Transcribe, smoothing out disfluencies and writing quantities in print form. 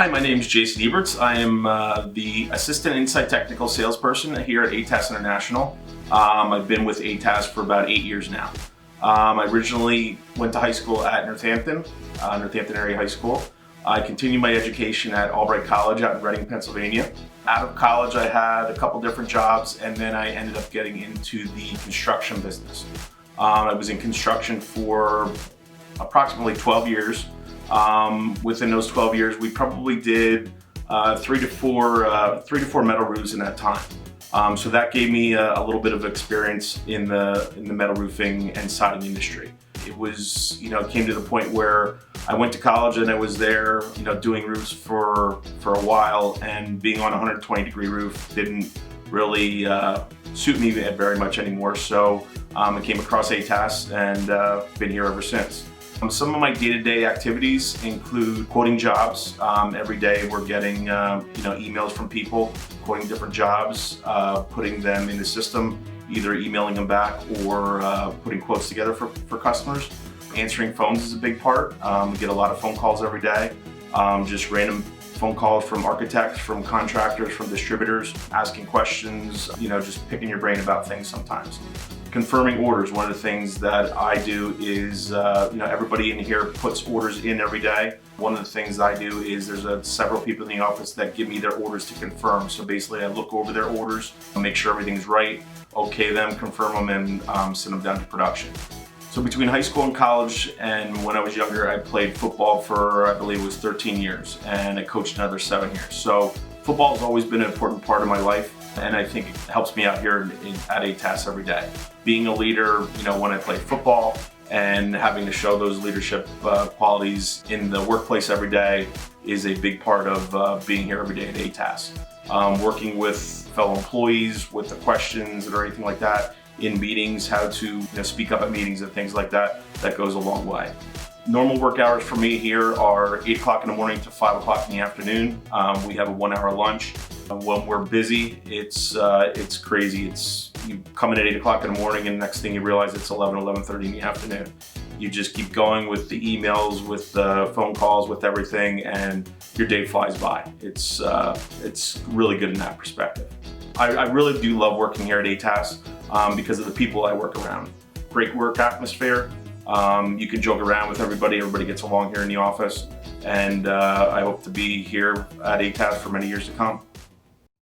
Hi, my name is Jason Eberts. I am the Assistant Inside Technical Salesperson here at ATAS International. I've been with ATAS for about 8 years now. I originally went to high school at Northampton Area High School. I continued my education at Albright College out in Reading, Pennsylvania. Out of college, I had a couple different jobs, and then I ended up getting into the construction business. I was in construction for approximately 12 years. Within those 12 years, we probably did 3 to 4 metal roofs in that time. So that gave me a little bit of experience in the metal roofing and siding industry. It was, came to the point where I went to college and I was there, doing roofs for a while, and being on a 120-degree roof didn't really suit me very much anymore. So I came across ATAS and been here ever since. Some of my day-to-day activities include quoting jobs. Every day we're getting emails from people quoting different jobs, putting them in the system, either emailing them back or putting quotes together for customers. Answering phones is a big part. We get a lot of phone calls every day, just random phone calls from architects, from contractors, from distributors, asking questions, just picking your brain about things sometimes. Confirming orders. One of the things that I do is, everybody in here puts orders in every day. One of the things I do is there's several people in the office that give me their orders to confirm. So basically I look over their orders, make sure everything's right, okay them, confirm them, and send them down to production. So between high school and college, and when I was younger, I played football for, I believe it was 13 years, and I coached another 7 years. So football has always been an important part of my life, and I think it helps me out here at ATAS every day. Being a leader, when I play football, and having to show those leadership qualities in the workplace every day is a big part of being here every day at ATAS. Working with fellow employees, with the questions or anything like that, in meetings, how to speak up at meetings and things like that, that goes a long way. Normal work hours for me here are 8 o'clock in the morning to 5 o'clock in the afternoon. We have a 1-hour lunch. When we're busy, it's crazy. You come in at 8 o'clock in the morning, and next thing you realize it's 11:30 in the afternoon. You just keep going with the emails, with the phone calls, with everything, and your day flies by. It's really good in that perspective. I really do love working here at ATAS because of the people I work around. Great work atmosphere. You can joke around with everybody. Everybody gets along here in the office, and I hope to be here at ATAS for many years to come.